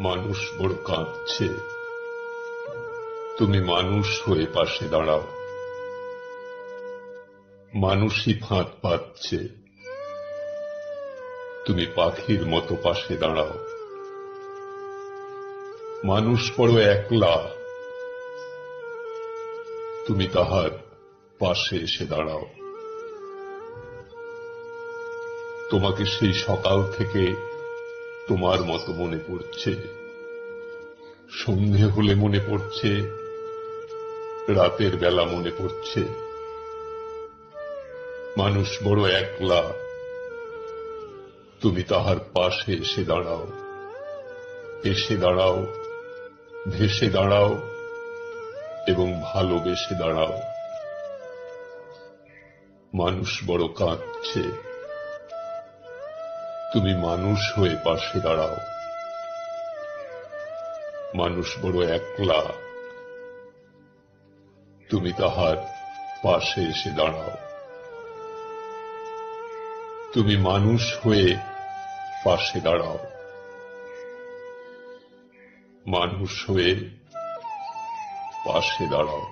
মানুষ বড় কাঁদছে, তুমি মানুষ হয়ে পাশে দাঁড়াও। মানুষই ফাঁদ পাচ্ছে, তুমি পাখির মতো পাশে দাঁড়াও। মানুষ বড় একলা, তুমি তাহার পাশে এসে দাঁড়াও। তোমাকে সেই সকাল থেকে তোমার মতো মনে পড়ছে, সন্ধে হলে মনে পড়ছে, রাতের বেলা মনে পড়ছে। মানুষ বড় একলা, তুমি তাহার পাশে এসে দাঁড়াও। এসে দাঁড়াও, ভেসে দাঁড়াও এবং ভালোবেসে দাঁড়াও। মানুষ বড় কাঁদছে, তুমি মানুষ হয়ে পাশে দাঁড়াও। মানুষ বড় একলা, তুমি তাহার পাশে এসে দাঁড়াও। তুমি মানুষ হয়ে পাশে দাঁড়াও। মানুষ হয়ে পাশে দাঁড়াও।